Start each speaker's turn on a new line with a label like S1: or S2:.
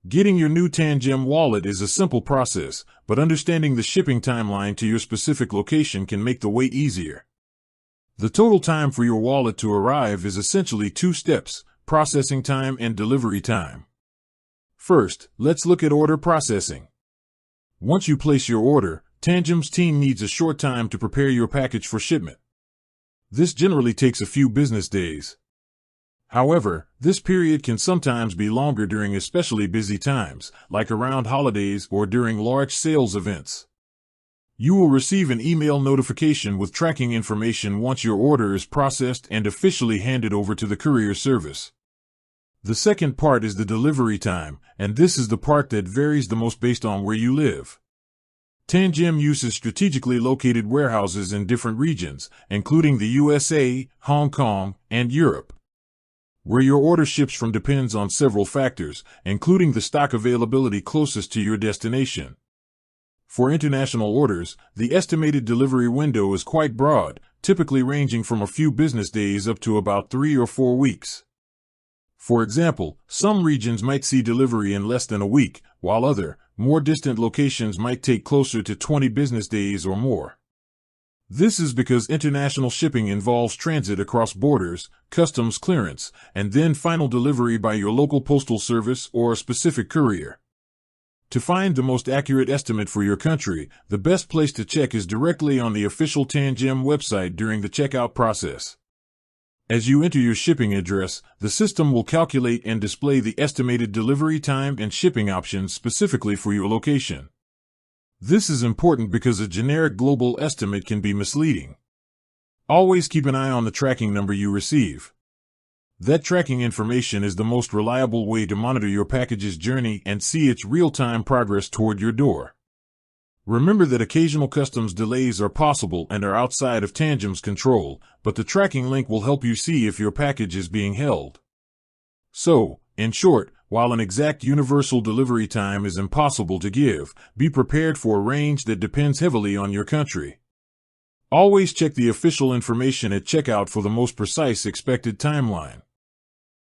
S1: Getting your new Tangem wallet is a simple process, but understanding the shipping timeline to your specific location can make the wait easier. The total time for your wallet to arrive is essentially two steps: processing time and delivery time. First, let's look at order processing. Once you place your order, Tangem's team needs a short time to prepare your package for shipment. This generally takes a few business days. However, this period can sometimes be longer during especially busy times, like around holidays or during large sales events. You will receive an email notification with tracking information once your order is processed and officially handed over to the courier service. The second part is the delivery time, and this is the part that varies the most based on where you live. Tangem uses strategically located warehouses in different regions, including the USA, Hong Kong, and Europe. Where your order ships from depends on several factors, including the stock availability closest to your destination. For international orders, the estimated delivery window is quite broad, typically ranging from a few business days up to about 3 or 4 weeks. For example, some regions might see delivery in less than a week, while other, more distant locations might take closer to 20 business days or more. This is because international shipping involves transit across borders, customs clearance, and then final delivery by your local postal service or a specific courier. To find the most accurate estimate for your country, the best place to check is directly on the official Tangem website during the checkout process. As you enter your shipping address, the system will calculate and display the estimated delivery time and shipping options specifically for your location. This is important because a generic global estimate can be misleading. Always keep an eye on the tracking number you receive. That tracking information is the most reliable way to monitor your package's journey and see its real-time progress toward your door. Remember that occasional customs delays are possible and are outside of Tangem's control, but the tracking link will help you see if your package is being held. So, in short, while an exact universal delivery time is impossible to give, be prepared for a range that depends heavily on your country. Always check the official information at checkout for the most precise expected timeline.